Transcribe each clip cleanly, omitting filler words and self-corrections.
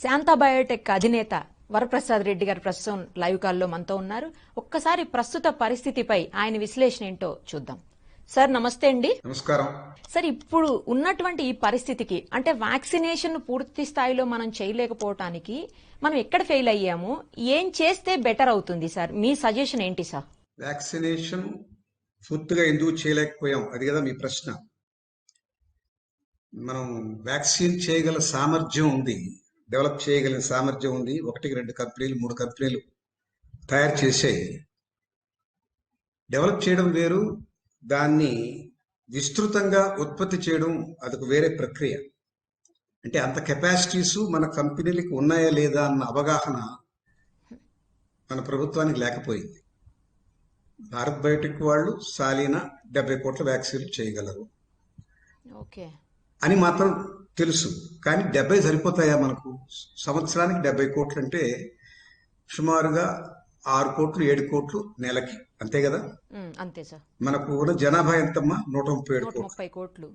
Shanta Biotech అధినేత వరప్రసాద్ రెడ్డి గారు ప్రస్తుతం లైవ్ కాల్లో మనతో ఉన్నారు. ఒక్కసారి ప్రస్తుత పరిస్థితిపై ఆయన విశ్లేషణ ఏంటో చూద్దాం. సార్ నమస్తే అండి. నమస్కారం సార్, ఇప్పుడు ఉన్నటువంటి ఈ పరిస్థితికి అంటే వ్యాక్సినేషన్ పూర్తి స్థాయిలో మనం చేయలేకపోవటానికి మనం ఎక్కడ ఫెయిల్ అయ్యాము, ఏం చేస్తే బెటర్ అవుతుంది సార్? మీ సజెషన్ ఏంటి సార్? వ్యాక్సినేషన్ పూర్తిగా ఎందుకు చేయలేకపోయాం, అది కదా మీ ప్రశ్న. మనం వ్యాక్సిన్ చేయగల సామర్థ్యం ఉంది, డెవలప్ చేయగలిగిన సామర్థ్యం ఉంది. 1-2 కంపెనీలు 3 కంపెనీలు తయారు చేసాయి. డెవలప్ చేయడం వేరు, దాన్ని విస్తృతంగా ఉత్పత్తి చేయడం అదొక వేరే ప్రక్రియ. అంటే అంత కెపాసిటీస్ మన కంపెనీలకు ఉన్నాయా లేదా అన్న అవగాహన మన ప్రభుత్వానికి లేకపోయింది. భారత్ బయోటెక్ వాళ్ళు సాలీన 70 కోట్ల వ్యాక్సిన్లు చేయగలరు అని మాత్రం తెలుసు. కానీ 70 సరిపోతాయా మనకు? సంవత్సరానికి 70 కోట్లు అంటే సుమారుగా 6 కోట్లు 7 కోట్లు నెలకి, అంతే కదా? అంతే సార్. మనకు కూడా జనాభా ఎంతమ్మా? 137 కోట్లు.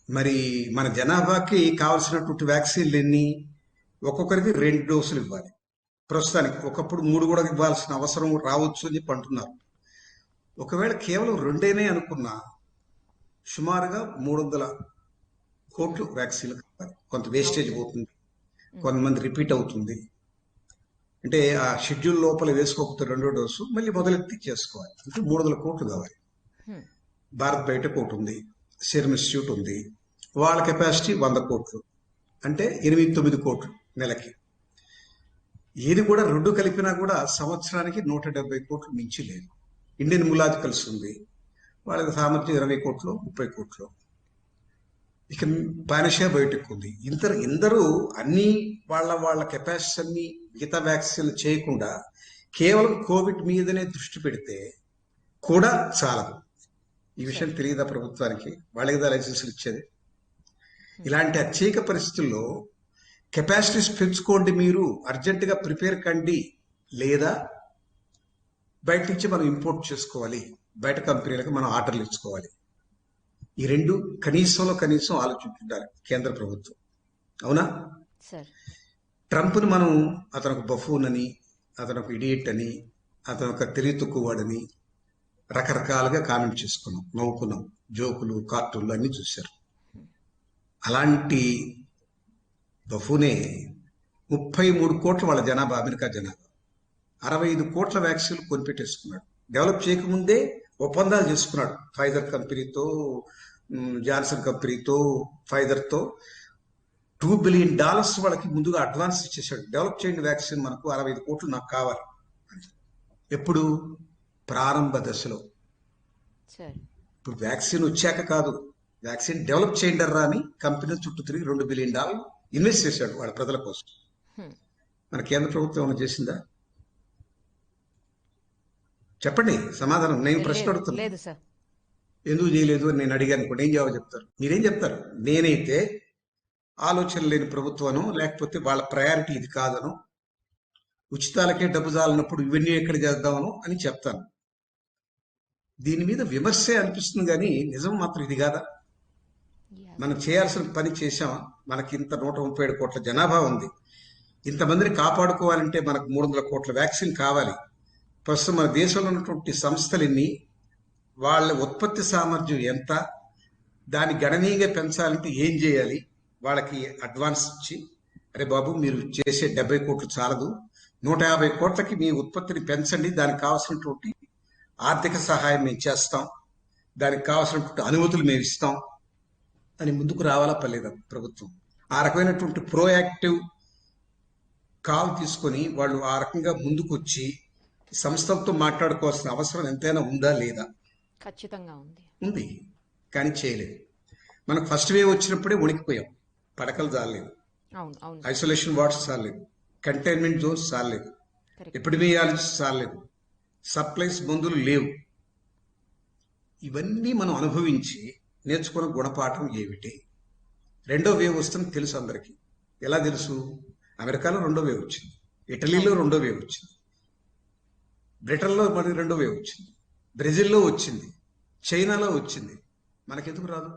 మరి మన జనాభాకి కావలసినటువంటి వ్యాక్సిన్లు ఎన్ని? ఒక్కొక్కరికి 2 డోసులు ఇవ్వాలి ప్రస్తుతానికి. ఒకప్పుడు 3 కూడా ఇవ్వాల్సిన అవసరం రావచ్చు అని చెప్పి అంటున్నారు. ఒకవేళ కేవలం 2 అనుకున్నా సుమారుగా 300 కోట్లు వ్యాక్సిన్లు కావాలి. కొంత వేస్టేజ్ పోతుంది, కొంతమంది రిపీట్ అవుతుంది. అంటే ఆ షెడ్యూల్ లోపల వేసుకోకపోతే 2వ డోసు మళ్ళీ మొదలెత్తి చేసుకోవాలి. అంటే 300 కోట్లు కావాలి. భారత్ బయోటెక్ ఒకటి ఉంది, సెరమ్ ఇన్స్టిట్యూట్ ఉంది, వాళ్ళ కెపాసిటీ 100 కోట్లు, అంటే 8-9 కోట్లు నెలకి. ఇది కూడా 2 కలిపినా కూడా సంవత్సరానికి 170 కోట్లు మించి లేదు. ఇండియన్ ములాజికల్స్ ఉంది, వాళ్ళకి సామర్థ్యం 20 కోట్లు 30 కోట్లు. ఇక పానిషియా బయోటెక్ ఉంది. ఇందరూ అన్ని వాళ్ళ కెపాసిటీ అన్ని మిగతా వ్యాక్సిన్లు చేయకుండా కేవలం కోవిడ్ మీదనే దృష్టి పెడితే కూడా చాలదు. ఈ విషయం తెలియదా ప్రభుత్వానికి? వాళ్ళకి కదా లైసెన్సులు ఇచ్చేది. ఇలాంటి అత్యేక పరిస్థితుల్లో కెపాసిటీస్ పెంచుకోండి, మీరు అర్జెంటుగా ప్రిపేర్ కండి, లేదా బయట నుంచి మనం ఇంపోర్ట్ చేసుకోవాలి, బయట కంపెనీలకు మనం ఆర్డర్లు ఇచ్చుకోవాలి. ఈ 2 కనీసం ఆలోచించుంటారు కేంద్ర ప్రభుత్వం. అవునా? ట్రంప్ని మనం అతను ఒక బఫూన్ అని, అతను ఒక ఇడియట్ అని, అతను ఒక తెలివి తక్కువవాడని రకరకాలుగా కామెంట్ చేసుకున్నాం, నవ్వుకున్నాం. జోకులు కార్టూన్లు అన్ని చూశారు. అలాంటి బఫూనే 33 కోట్ల వాళ్ళ జనాభా, అమెరికా జనాభా, 65 కోట్ల వ్యాక్సిన్లు కొనిపెట్టేసుకున్నాడు. డెవలప్ చేయకముందే ఒప్పందాలు చేసుకున్నాడు ఫైజర్ కంపెనీతో, జాన్సన్ కంపెనీతో, ఫైజర్తో. $2 బిలియన్ వాళ్ళకి ముందుగా అడ్వాన్స్ ఇచ్చేసాడు. డెవలప్ చేయండి వ్యాక్సిన్, మనకు 65 కోట్లు నాకు కావాలి. ఎప్పుడు? ప్రారంభ దశలో. ఇప్పుడు వ్యాక్సిన్ వచ్చాక కాదు, వ్యాక్సిన్ డెవలప్ చేయండి రా అని కంపెనీ చుట్టూ తిరిగి $2 బిలియన్ ఇన్వెస్ట్ చేశాడు వాళ్ళ ప్రజల కోసం. మన కేంద్ర ప్రభుత్వం ఏమైనా చేసిందా? చెప్పండి సమాధానం. నేను ప్రశ్న అడుగుతున్నాను, ఎందుకు చేయలేదు అని నేను అడిగాను అనుకోండి, ఏం జవాబు చెప్తారు? మీరేం చెప్తారు? నేనైతే ఆలోచన లేని ప్రభుత్వను, లేకపోతే వాళ్ళ ప్రయారిటీ ఇది కాదను, ఉచితాలకే డబ్బు చాలన్నప్పుడు ఇవన్నీ ఎక్కడ చేద్దామను అని చెప్తాను. దీని మీద విమర్శే అనిపిస్తుంది, కానీ నిజం మాత్రం ఇది కాదా? మనం చేయాల్సిన పని చేశామా? మనకి ఇంత 137 కోట్ల జనాభా ఉంది. ఇంతమందిని కాపాడుకోవాలంటే మనకు 300 కోట్ల వ్యాక్సిన్ కావాలి. ప్రస్తుతం మన దేశంలో ఉన్నటువంటి సంస్థలన్నీ, వాళ్ళ ఉత్పత్తి సామర్థ్యం ఎంత, దాన్ని గణనీయంగా పెంచాలంటే ఏం చేయాలి? వాళ్ళకి అడ్వాన్స్ ఇచ్చి, అరే బాబు మీరు చేసే 70 కోట్లు చాలదు, 150 కోట్లకి మీ ఉత్పత్తిని పెంచండి, దానికి కావాల్సినటువంటి ఆర్థిక సహాయం మేము చేస్తాం, దానికి కావాల్సినటువంటి అనుమతులు మేము ఇస్తాం అని ముందుకు రావాలా పర్లేదా ప్రభుత్వం? ఆ రకమైనటువంటి ప్రోయాక్టివ్ కాల్ తీసుకొని వాళ్ళు ఆ రకంగా ముందుకు వచ్చి సంస్థలతో మాట్లాడుకోవాల్సిన అవసరం ఎంతైనా ఉందా లేదా? ఖచ్చితంగా ఉంది. కానీ చేయలేదు. మనకు ఫస్ట్ వేవ్ వచ్చినప్పుడే వణికిపోయాం. పడకలు చాలలేదు, ఐసోలేషన్ వార్డ్స్ చాలలేదు, కంటైన్మెంట్ జోన్స్ చాలలేదు, ఎపిడమియాలజిస్ట్ చాలలేదు, సప్లైస్ మందులు లేవు. ఇవన్నీ మనం అనుభవించి నేర్చుకున్న గుణపాఠం ఏమిటి? 2వ వేవ్ వస్తుంది తెలుసు అందరికీ. ఎలా తెలుసు? అమెరికాలో 2వ వేవ్ వచ్చింది, ఇటలీలో 2వ వేవ్ వచ్చింది, బ్రిటన్లో మరి 2వ వేవ్ వచ్చింది, బ్రెజిల్లో వచ్చింది, చైనాలో వచ్చింది. మనకెందుకు రాదు?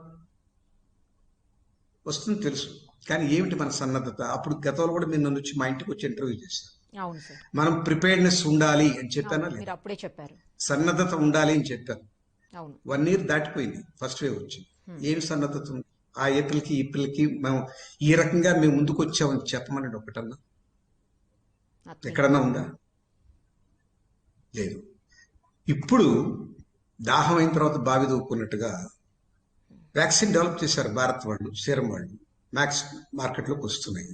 వస్తుంది తెలుసు. కానీ ఏమిటి మన సన్నద్ధత? అప్పుడు గతంలో కూడా మీరు నన్ను వచ్చి మా ఇంటికి వచ్చి ఇంటర్వ్యూ చేశారు. అవును సార్. మనం ప్రిపేర్డ్నెస్ ఉండాలి అని చెప్పానా అవును, లేదా? మీరు అప్పుడే చెప్పారు. సన్నద్ధత ఉండాలి అని చెప్పాను. అవును. 1 year దాటిపోయింది ఫస్ట్ వేవ్ వచ్చి. ఏమి సన్నద్ధత ఉంది? ఆ ఏప్రిల్కి మనం ఈ రకంగా మేము ముందుకు వచ్చామని చెప్పమని ఒకటన్నా Nothing. ఎక్కడన్నా ఉందా? లేదు. ఇప్పుడు దాహం అయిన తర్వాత బావి దూక్కున్నట్టుగా వ్యాక్సిన్ డెవలప్ చేశారు భారత్ వాళ్ళు, సీరం వాళ్ళు. మ్యాక్స్ మార్కెట్లోకి వస్తున్నాయి.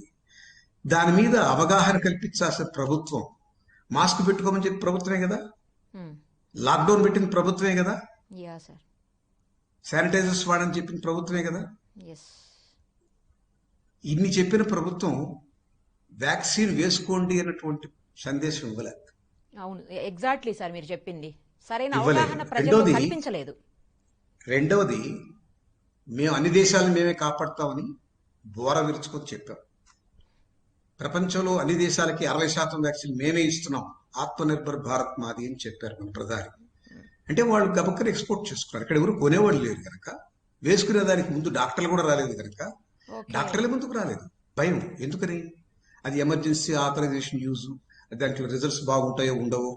దాని మీద అవగాహన కల్పించాల్సిన ప్రభుత్వం. మాస్క్ పెట్టుకోమని చెప్పి ప్రభుత్వమే కదా, లాక్డౌన్ పెట్టింది ప్రభుత్వమే కదా, యా సార్. శానిటైజర్స్ వాడని చెప్పింది ప్రభుత్వమే కదా. ఎస్. ఇన్ని చెప్పిన ప్రభుత్వం వ్యాక్సిన్ వేసుకోండి అన్నటువంటి సందేశం ఇవ్వలే. అవును, ఎగ్జాక్ట్లీ సార్, మీరు చెప్పింది సరైన ఇవ్వలేదు. అవగాహన ప్రజల్లో కల్పించలేదు. రెండవది, మేము అన్ని దేశాలను మేమే కాపాడుతామని బోర విరుచుకొని చెప్పాం. ప్రపంచంలో అన్ని దేశాలకి 60% వ్యాక్సిన్ మేమే ఇస్తున్నాం, ఆత్మనిర్భర్ భారత్ మాది అని చెప్పారు మన ప్రధాని. అంటే వాళ్ళు గబక్కన ఎక్స్పోర్ట్ చేసుకున్నారు. ఇక్కడ ఎవరు కొనేవాళ్ళు లేరు కనుక, వేసుకునే దానికి ముందు డాక్టర్లు కూడా రాలేదు కనుక, డాక్టర్లే ముందుకు రాలేదు. భయం. ఎందుకని? అది ఎమర్జెన్సీ ఆథరైజేషన్ యూజ్, దాంట్లో రిజల్ట్స్ బాగుంటాయో ఉండవో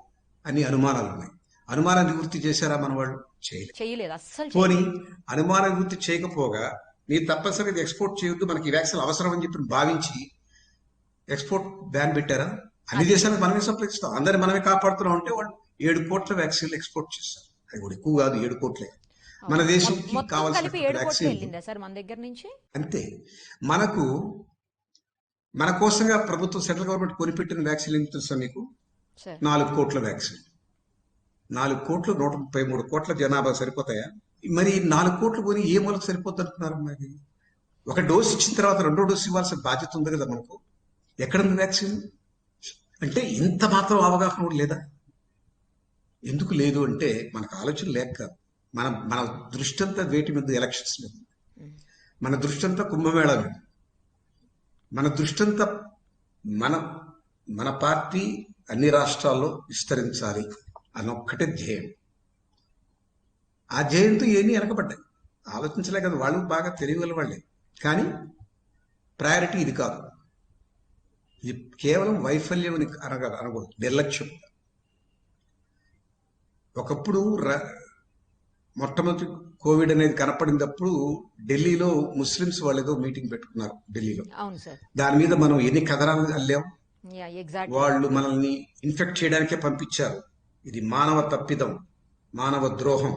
అని అనుమానాలు ఉన్నాయి. అనుమానం నివృత్తి చేశారా మన వాళ్ళు? చేయలేదు అస్సలు. పోనీ అనుమాన నివృత్తి చేయకపోగా మీరు తప్పనిసరిగా ఎక్స్పోర్ట్ చేయొద్దు, మనకి ఈ వ్యాక్సిన్ అవసరం అని చెప్పి భావించి ఎక్స్పోర్ట్ బ్యాన్ పెట్టారా? అన్ని దేశాలకు మనమే సప్లై ఇస్తాం, అందరిని మనమే కాపాడుతున్నాం అంటే వాళ్ళు 7 కోట్ల వ్యాక్సిన్లు ఎక్స్పోర్ట్ చేస్తారు. అది కూడా ఎక్కువ కాదు, 7 కోట్లే. మన దేశంకి కావాల్సిన వ్యాక్సిన్ సార్ మన దగ్గర నుంచి అంతే. మన కోసంగా ప్రభుత్వం, సెంట్రల్ గవర్నమెంట్ కొనిపెట్టిన వ్యాక్సిన్ ఏం తెలుసా మీకు? 4 కోట్ల వ్యాక్సిన్. 4 కోట్లు 133 కోట్ల జనాభా సరిపోతాయా? మరి 4 కోట్లు కొని ఏ మూలకు సరిపోతుంది అంటున్నారు? మరి ఒక డోస్ ఇచ్చిన తర్వాత 2వ డోస్ ఇవ్వాల్సిన బాధ్యత ఉంది కదా మనకు. ఎక్కడుంది వ్యాక్సిన్? అంటే ఇంత మాత్రం అవగాహన కూడా లేదా? ఎందుకు లేదు అంటే మనకు ఆలోచన లేక కాదు. మన దృష్టి అంతా వేటి మీద? ఎలక్షన్స్ మీద. మన దృష్టి అంతా కుంభమేళా మీద. మన దృష్టి అంతా మన పార్టీ అన్ని రాష్ట్రాల్లో విస్తరించాలి అన్నొక్కటే ధ్యేయం. ఆ ధ్యేయంతో ఏమీ వెనకబడ్డాయి. ఆలోచించలే కదా, వాళ్ళు బాగా తెలియగల వాళ్ళే. కానీ ప్రయారిటీ ఇది కాదు. ఇది కేవలం వైఫల్యం అని అనకూడదు, నిర్లక్ష్యం. ఒకప్పుడు మొట్టమొదటి కోవిడ్ అనేది కనపడినప్పుడు ఢిల్లీలో ముస్లిమ్స్ వాళ్ళు ఏదో మీటింగ్ పెట్టుకున్నారు ఢిల్లీలో. దాని మీద మనం ఎన్ని కథనాలు అల్లాం. వాళ్ళు మనల్ని ఇన్ఫెక్ట్ చేయడానికే పంపించారు. ఇది మానవ తప్పిదం, మానవ ద్రోహం.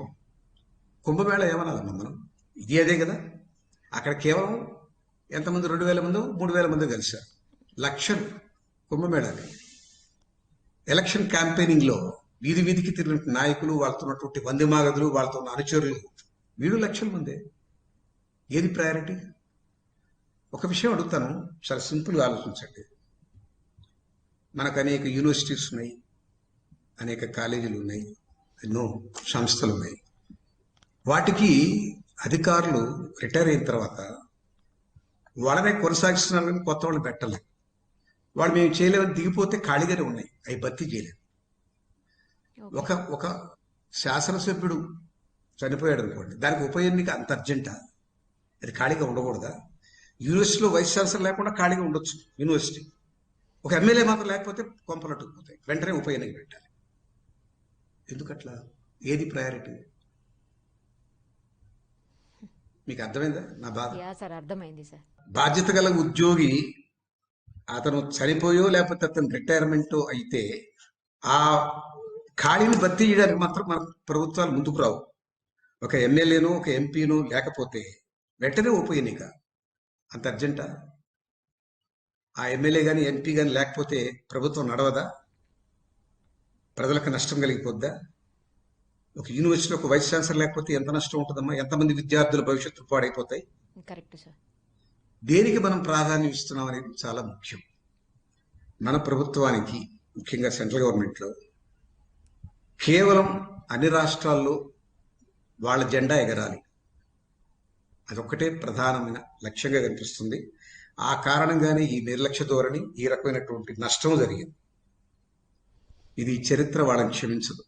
కుంభమేళ ఏమనాలమ్మా మనం? ఇది అదే కదా. అక్కడ కేవలం ఎంతమంది? 2,000 మందో 3,000 మందో కలిశారు. లక్షలు కుంభమేళాకి. ఎలక్షన్ క్యాంపెయినింగ్ లో వీధికి తిరిగిన నాయకులు, వాళ్ళతో ఉన్నటువంటి వందమాగదులు, వాళ్ళతో ఉన్న అనుచరులు, వీళ్ళు లక్షల మందే. ఏది ప్రయారిటీ? ఒక విషయం అడుగుతాను, చాలా సింపుల్గా ఆలోచించండి. మనకు అనేక యూనివర్సిటీస్ ఉన్నాయి, అనేక కాలేజీలు ఉన్నాయి, ఎన్నో సంస్థలు ఉన్నాయి. వాటికి అధికారులు రిటైర్ అయిన తర్వాత వాళ్ళనే కొనసాగిస్తున్నారు, కానీ కొత్త వాళ్ళు పెట్టలేదు. వాళ్ళు మేము చేయలేమని దిగిపోతే ఖాళీగానే ఉన్నాయి, అవి భర్తీ చేయలేదు. ఒక శాసనసభ్యుడు చనిపోయాడు అనుకోండి, దానికి ఉప ఎన్నిక అంత అర్జెంటా? అది ఖాళీగా ఉండకూడదా? యూనివర్సిటీలో వైస్ ఛాన్సలర్ లేకుండా ఖాళీగా ఉండొచ్చు యూనివర్సిటీ. ఒక ఎమ్మెల్యే మాత్రం లేకపోతే కొంపలట్టుకుపోతాయి, వెంటనే ఉప ఎన్నిక పెట్టాలి. ఎందుకట్లా? ఏది ప్రయారిటీ? మీకు అర్థమైందా నా బాధ? అర్థమైంది సార్. బాధ్యత గల ఉద్యోగి అతను చనిపోయో లేకపోతే అతను రిటైర్మెంట్ అయితే ఆ ఖాళీని భర్తీ చేయడానికి మాత్రం మన ప్రభుత్వాలు ముందుకు రావు. ఒక ఎమ్మెల్యేను, ఒక ఎంపీను లేకపోతే వెంటనే ఉప ఎన్నిక. అంత అర్జెంటా? ఆ ఎమ్మెల్యే కానీ ఎంపీ కానీ లేకపోతే ప్రభుత్వం నడవదా? ప్రజలకు నష్టం కలిగిపోద్దా? ఒక యూనివర్సిటీలో ఒక వైస్ ఛాన్సలర్ లేకపోతే ఎంత నష్టం ఉంటుందమ్మా? ఎంతమంది విద్యార్థుల భవిష్యత్తు పాడైపోతాయి? Correct sir. దేనికి మనం ప్రాధాన్యం ఇస్తున్నాం అనేది చాలా ముఖ్యం. మన ప్రభుత్వానికి, ముఖ్యంగా సెంట్రల్ గవర్నమెంట్లో కేవలం అన్ని రాష్ట్రాల్లో వాళ్ళ జెండా ఎగరాలి, అదొక్కటే ప్రధానమైన లక్ష్యంగా కనిపిస్తుంది. ఆ కారణంగానే ఈ నిర్లక్ష్య ధోరణి, ఈ రకమైనటువంటి నష్టం జరిగింది. ఇది చరిత్ర వాళ్ళని క్షమించదు.